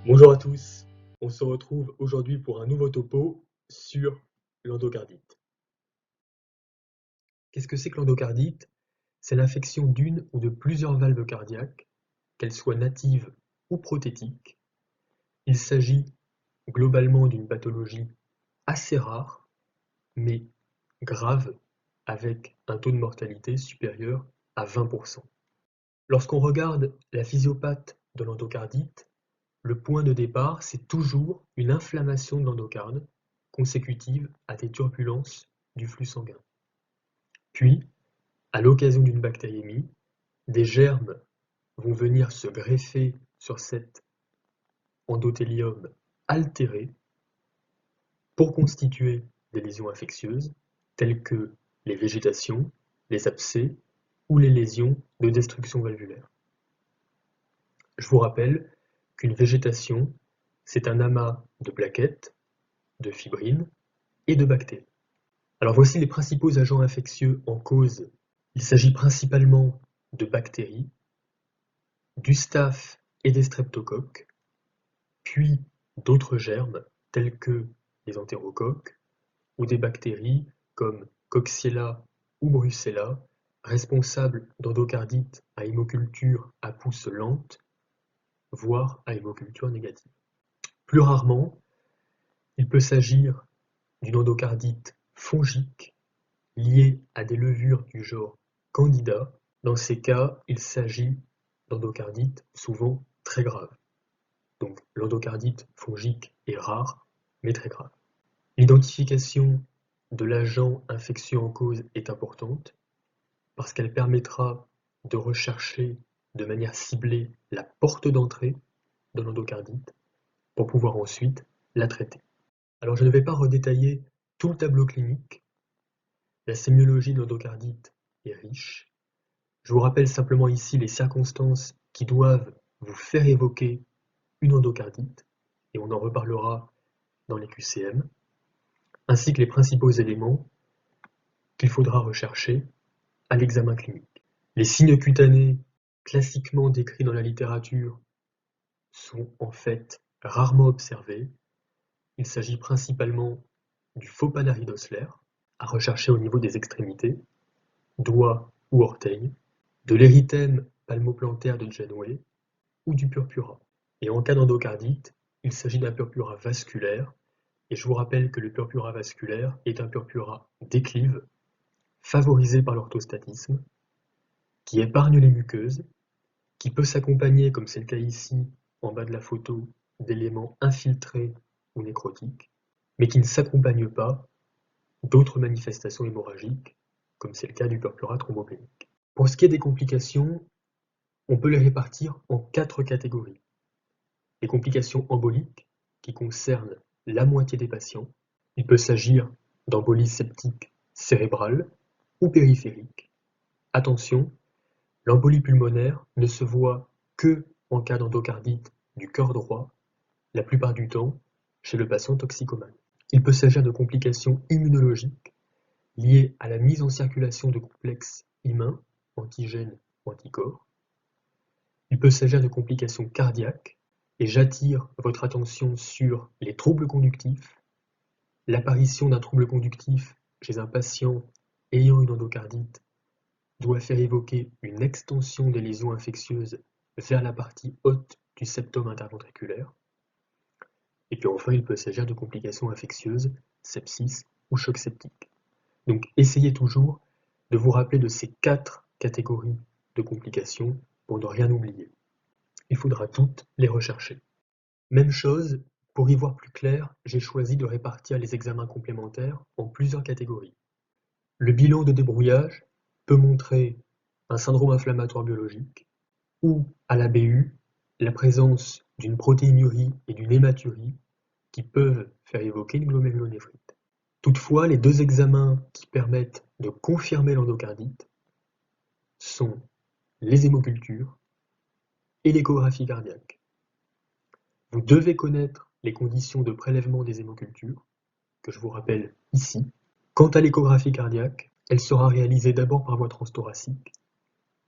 Bonjour à tous, on se retrouve aujourd'hui pour un nouveau topo sur l'endocardite. Qu'est-ce que c'est que l'endocardite? C'est l'infection d'une ou de plusieurs valves cardiaques, qu'elles soient natives ou prothétiques. Il s'agit globalement d'une pathologie assez rare, mais grave, avec un taux de mortalité supérieur à 20%. Lorsqu'on regarde la physiopathie de l'endocardite, le point de départ, c'est toujours une inflammation de l'endocarde consécutive à des turbulences du flux sanguin. Puis, à l'occasion d'une bactériémie, des germes vont venir se greffer sur cet endothélium altéré pour constituer des lésions infectieuses telles que les végétations, les abcès ou les lésions de destruction valvulaire. Je vous rappelle qu'une végétation, c'est un amas de plaquettes, de fibrines et de bactéries. Alors voici les principaux agents infectieux en cause. Il s'agit principalement de bactéries, du staph et des streptocoques, puis d'autres germes tels que les entérocoques ou des bactéries comme Coxiella ou Brucella, responsables d'endocardites à hémoculture à pousse lente, voire à hémoculture négative. Plus rarement, il peut s'agir d'une endocardite fongique liée à des levures du genre Candida. Dans ces cas, il s'agit d'endocardites souvent très graves. Donc l'endocardite fongique est rare, mais très grave. L'identification de l'agent infectieux en cause est importante parce qu'elle permettra de rechercher de manière ciblée la porte d'entrée de l'endocardite pour pouvoir ensuite la traiter. Alors je ne vais pas redétailler tout le tableau clinique. La sémiologie de l'endocardite est riche. Je vous rappelle simplement ici les circonstances qui doivent vous faire évoquer une endocardite, et on en reparlera dans les QCM, ainsi que les principaux éléments qu'il faudra rechercher à l'examen clinique. Les signes cutanés classiquement décrits dans la littérature sont en fait rarement observés. Il s'agit principalement du faux Panary d'Osler, à rechercher au niveau des extrémités, doigts ou orteils, de l'érythème palmoplantaire de Janeway ou du purpura. Et en cas d'endocardite, il s'agit d'un purpura vasculaire, et je vous rappelle que le purpura vasculaire est un purpura déclive, favorisé par l'orthostatisme, qui épargne les muqueuses, qui peut s'accompagner, comme c'est le cas ici, en bas de la photo, d'éléments infiltrés ou nécrotiques, mais qui ne s'accompagne pas d'autres manifestations hémorragiques, comme c'est le cas du purpura thromboplénique. Pour ce qui est des complications, on peut les répartir en 4 catégories. Les complications emboliques, qui concernent la moitié des patients. Il peut s'agir d'embolie septique cérébrale ou périphérique. Attention, l'embolie pulmonaire ne se voit que en cas d'endocardite du cœur droit, la plupart du temps chez le patient toxicomane. Il peut s'agir de complications immunologiques liées à la mise en circulation de complexes humains, antigènes ou anticorps. Il peut s'agir de complications cardiaques, et j'attire votre attention sur les troubles conductifs. L'apparition d'un trouble conductif chez un patient ayant une endocardite doit faire évoquer une extension des lésions infectieuses vers la partie haute du septum interventriculaire. Et puis enfin, il peut s'agir de complications infectieuses, sepsis ou choc septique. Donc essayez toujours de vous rappeler de ces 4 catégories de complications pour ne rien oublier. Il faudra toutes les rechercher. Même chose, pour y voir plus clair, j'ai choisi de répartir les examens complémentaires en plusieurs catégories. Le bilan de débrouillage peut montrer un syndrome inflammatoire biologique ou, à la BU, la présence d'une protéinurie et d'une hématurie qui peuvent faire évoquer une glomérulonéphrite. Toutefois, les 2 examens qui permettent de confirmer l'endocardite sont les hémocultures et l'échographie cardiaque. Vous devez connaître les conditions de prélèvement des hémocultures, que je vous rappelle ici. Quant à l'échographie cardiaque, elle sera réalisée d'abord par voie transthoracique,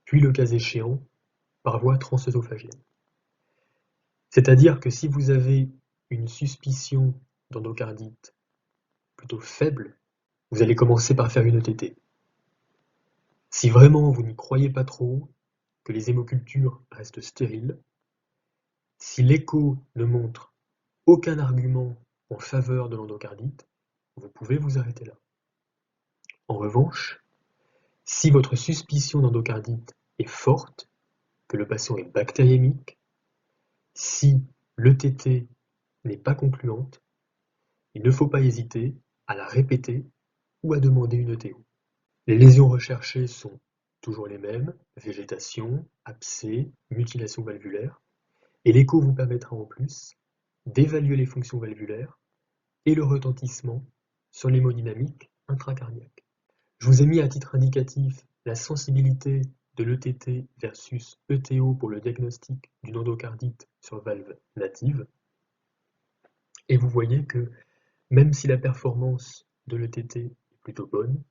puis le cas échéant, par voie transœsophagienne. C'est-à-dire que si vous avez une suspicion d'endocardite plutôt faible, vous allez commencer par faire une ETT. Si vraiment vous n'y croyez pas trop, que les hémocultures restent stériles, si l'écho ne montre aucun argument en faveur de l'endocardite, vous pouvez vous arrêter là. En revanche, si votre suspicion d'endocardite est forte, que le patient est bactériémique, si l'ETT n'est pas concluante, il ne faut pas hésiter à la répéter ou à demander une ETO. Les lésions recherchées sont toujours les mêmes, végétation, abcès, mutilation valvulaire, et l'écho vous permettra en plus d'évaluer les fonctions valvulaires et le retentissement sur l'hémodynamique intracardiaque. Je vous ai mis à titre indicatif la sensibilité de l'ETT versus ETO pour le diagnostic d'une endocardite sur valve native. Et vous voyez que même si la performance de l'ETT est plutôt bonne,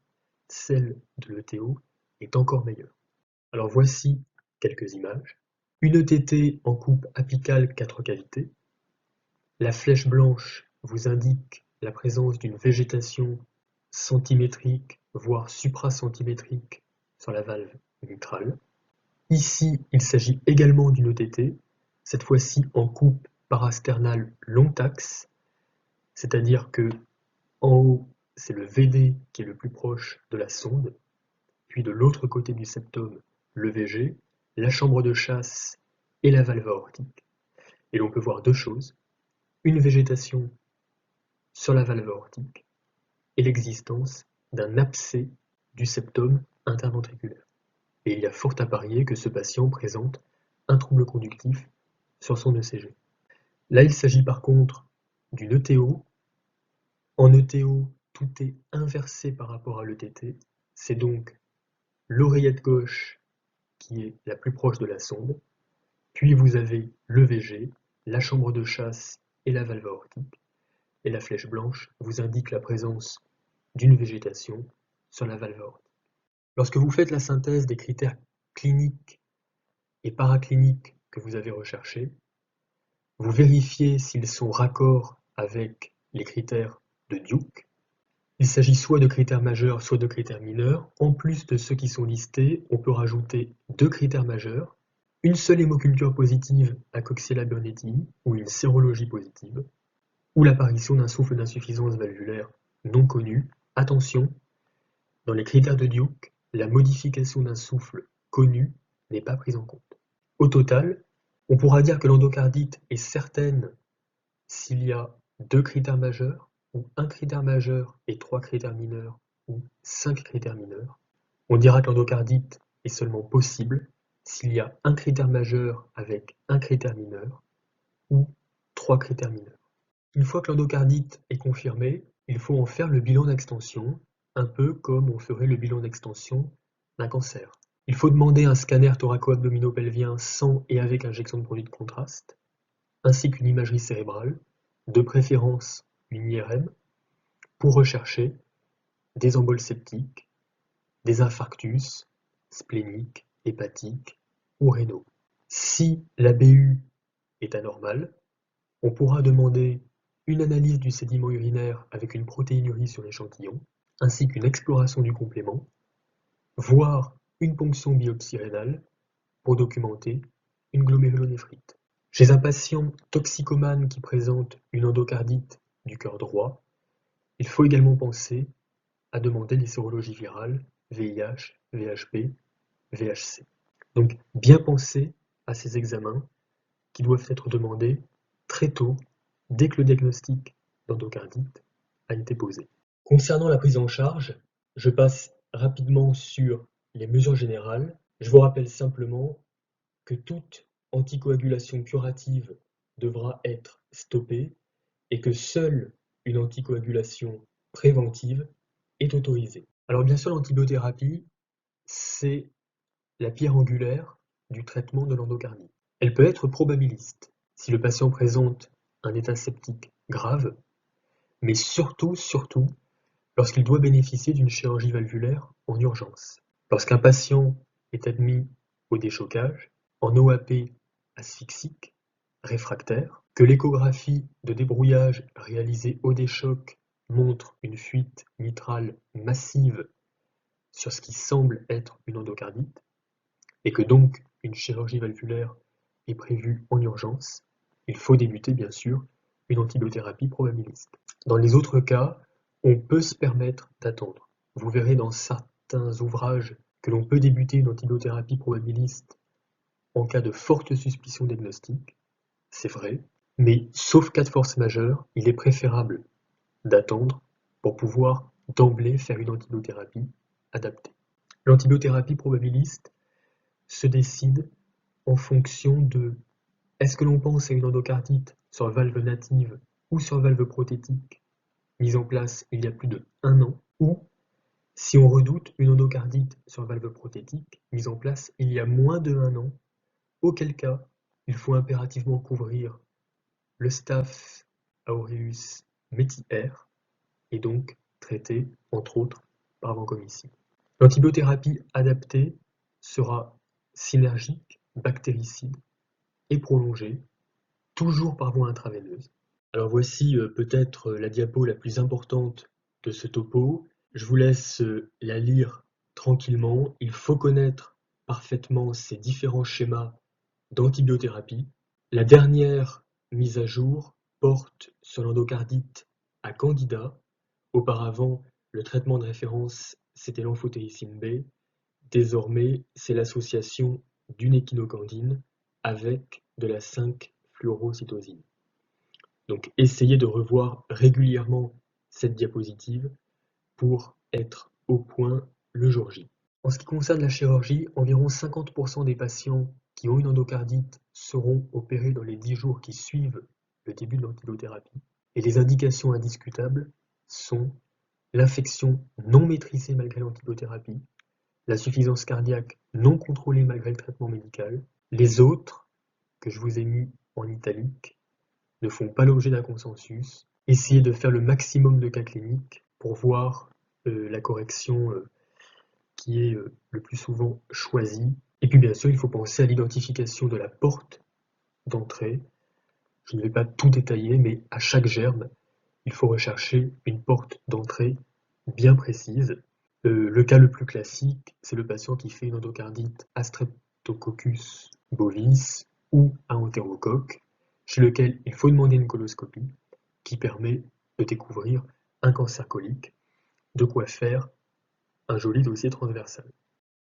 celle de l'ETO est encore meilleure. Alors voici quelques images. Une ETT en coupe apicale 4 cavités. La flèche blanche vous indique la présence d'une végétation centimétrique, voire supracentimétrique sur la valve mitrale. Ici, il s'agit également d'une ETT, cette fois-ci en coupe parasternale long axe, c'est-à-dire que en haut, c'est le VD qui est le plus proche de la sonde, puis de l'autre côté du septum, le VG, la chambre de chasse et la valve aortique. Et l'on peut voir deux choses, une végétation sur la valve aortique et l'existence d'un abcès du septum interventriculaire. Et il y a fort à parier que ce patient présente un trouble conductif sur son ECG. Là, il s'agit par contre d'une ETO. En ETO, tout est inversé par rapport à l'ETT. C'est donc l'oreillette gauche qui est la plus proche de la sonde, puis vous avez le VG, la chambre de chasse et la valve aortique, et la flèche blanche vous indique la présence d'une végétation sur la valve aortique. Lorsque vous faites la synthèse des critères cliniques et paracliniques que vous avez recherchés, vous vérifiez s'ils sont raccords avec les critères de Duke. Il s'agit soit de critères majeurs, soit de critères mineurs. En plus de ceux qui sont listés, on peut rajouter deux critères majeurs, une seule hémoculture positive à Coxiella burnetii ou une sérologie positive, ou l'apparition d'un souffle d'insuffisance valvulaire non connu. Attention, dans les critères de Duke, la modification d'un souffle connu n'est pas prise en compte. Au total, on pourra dire que l'endocardite est certaine s'il y a deux critères majeurs, ou un critère majeur et trois critères mineurs, ou 5 critères mineurs. On dira que l'endocardite est seulement possible s'il y a un critère majeur avec un critère mineur, ou 3 critères mineurs. Une fois que l'endocardite est confirmée, il faut en faire le bilan d'extension, un peu comme on ferait le bilan d'extension d'un cancer. Il faut demander un scanner thoraco-abdominopelvien sans et avec injection de produit de contraste, ainsi qu'une imagerie cérébrale, de préférence une IRM, pour rechercher des emboles septiques, des infarctus spléniques, hépatiques ou rénaux. Si la BU est anormale, on pourra demander une analyse du sédiment urinaire avec une protéinurie sur l'échantillon, ainsi qu'une exploration du complément, voire une ponction biopsie rénale pour documenter une glomérulonéphrite. Chez un patient toxicomane qui présente une endocardite du cœur droit, il faut également penser à demander des sérologies virales VIH, VHP, VHC. Donc bien penser à ces examens qui doivent être demandés très tôt, dès que le diagnostic d'endocardite a été posé. Concernant la prise en charge, je passe rapidement sur les mesures générales. Je vous rappelle simplement que toute anticoagulation curative devra être stoppée et que seule une anticoagulation préventive est autorisée. Alors bien sûr, l'antibiothérapie, c'est la pierre angulaire du traitement de l'endocardite. Elle peut être probabiliste si le patient présente un état septique grave, mais surtout lorsqu'il doit bénéficier d'une chirurgie valvulaire en urgence. Lorsqu'un patient est admis au déchocage, en OAP asphyxique, réfractaire, que l'échographie de débrouillage réalisée au déchoc montre une fuite mitrale massive sur ce qui semble être une endocardite, et que donc une chirurgie valvulaire est prévue en urgence, il faut débuter bien sûr une antibiothérapie probabiliste. Dans les autres cas, on peut se permettre d'attendre. Vous verrez dans certains ouvrages que l'on peut débuter une antibiothérapie probabiliste en cas de forte suspicion diagnostique, c'est vrai, mais sauf cas de force majeure, il est préférable d'attendre pour pouvoir d'emblée faire une antibiothérapie adaptée. L'antibiothérapie probabiliste se décide en fonction de est-ce que l'on pense à une endocardite sur valve native ou sur valve prothétique mise en place il y a plus de 1 an, ou si on redoute une endocardite sur valve prothétique mise en place il y a moins de 1 an, auquel cas il faut impérativement couvrir le Staph aureus métis-R et donc traiter entre autres par vancomycine. L'antibiothérapie adaptée sera synergique, bactéricide et prolongée, toujours par voie intraveineuse. Alors voici peut-être la diapo la plus importante de ce topo. Je vous laisse la lire tranquillement. Il faut connaître parfaitement ces différents schémas d'antibiothérapie. La dernière mise à jour porte sur l'endocardite à Candida. Auparavant, le traitement de référence, c'était l'amphotéricine B. Désormais, c'est l'association d'une échinocandine avec de la 5-fluorocytosine. Donc essayez de revoir régulièrement cette diapositive pour être au point le jour J. En ce qui concerne la chirurgie, environ 50% des patients qui ont une endocardite seront opérés dans les 10 jours qui suivent le début de l'antibiothérapie. Et les indications indiscutables sont l'infection non maîtrisée malgré l'antibiothérapie, la suffisance cardiaque non contrôlée malgré le traitement médical. Les autres, que je vous ai mis en italique, ne font pas l'objet d'un consensus. Essayez de faire le maximum de cas cliniques pour voir la correction qui est le plus souvent choisie. Et puis bien sûr, il faut penser à l'identification de la porte d'entrée. Je ne vais pas tout détailler, mais à chaque germe, il faut rechercher une porte d'entrée bien précise. Le cas le plus classique, c'est le patient qui fait une endocardite à Streptococcus bovis ou à entérocoque, chez lequel il faut demander une coloscopie qui permet de découvrir un cancer colique, de quoi faire un joli dossier transversal.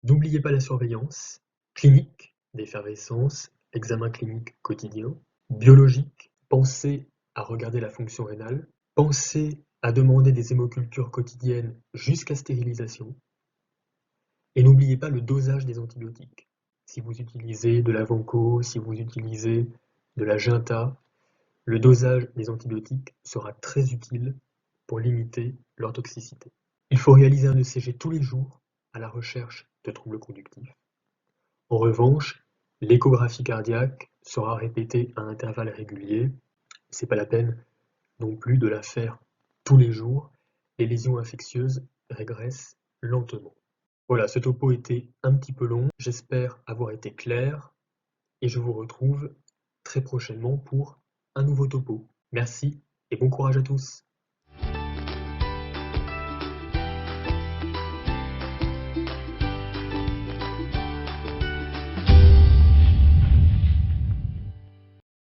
N'oubliez pas la surveillance clinique d'effervescence, examen clinique quotidien, biologique, pensez à regarder la fonction rénale, pensez à demander des hémocultures quotidiennes jusqu'à stérilisation, et n'oubliez pas le dosage des antibiotiques. Si vous utilisez de la vanco, si vous utilisez de la Ginta, le dosage des antibiotiques sera très utile pour limiter leur toxicité. Il faut réaliser un ECG tous les jours à la recherche de troubles conductifs. En revanche, l'échographie cardiaque sera répétée à intervalles réguliers. C'est pas la peine non plus de la faire tous les jours. Les lésions infectieuses régressent lentement. Voilà, ce topo était un petit peu long. J'espère avoir été clair et je vous retrouve très prochainement pour un nouveau topo. Merci et bon courage à tous.